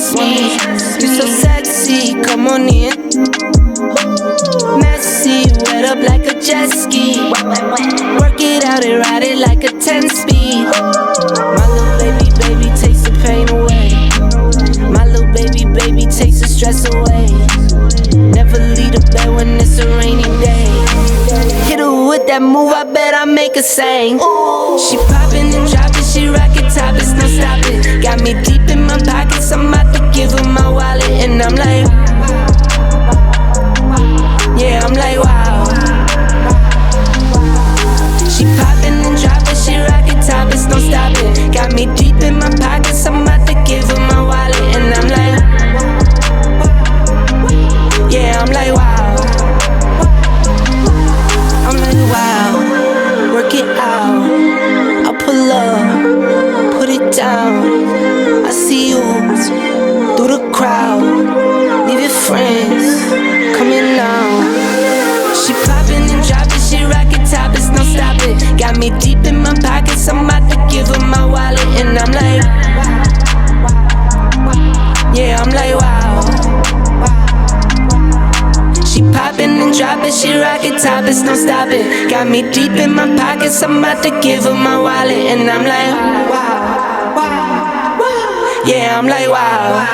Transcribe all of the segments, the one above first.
trust me. You so sexy, come on in. Messy, wet up like a jet ski. Work it out and ride it like a 10-speed. My little baby, takes the pain away. My little baby, takes the stress away. Never leave the bed when it's a rainy day. Hit her with that move, I bet I make her sing. She poppin' and droppin', she rockin' topless, no stoppin'. Got me deep in my pockets, I'm about to give her my wallet. And I'm like, yeah, I'm like, wow. She poppin' and droppin', she rockin' topless, no stoppin'. Got me deep in my pockets, I'm about to give her my wallet. And I'm like, yeah, I'm like, wow. I'm like, wow. Work it out. I'll pull up, put it down. I see you through the crowd. Leave your friends coming now. She poppin' and droppin', she rockin' topless, no stoppin'. Got me deep in my pockets, I'm about to give her my wallet. And I'm like, yeah, I'm like, wow. She poppin' and droppin', she rockin' topless, no stoppin'. Got me deep in my pockets, I'm about to give her my wallet. And I'm like, wow. Yeah, I'm like, wow.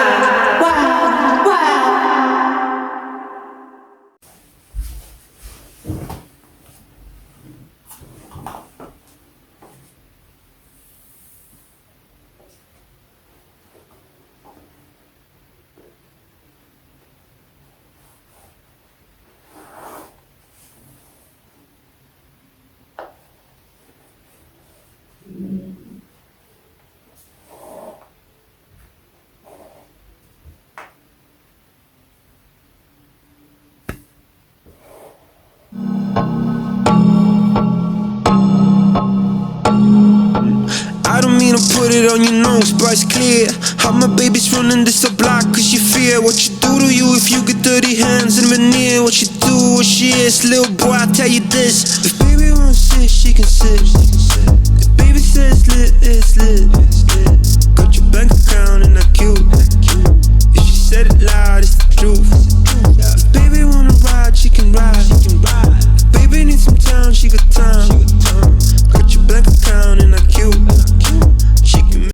Put it on your nose, but it's clear how my baby's running this a block. Cause you fear what you do to you if you get dirty hands and veneer. What you do, what she is, little boy, I tell you this. If baby wants sit, she can sit. If baby says lit, it's lit. Got your bank account and that cute.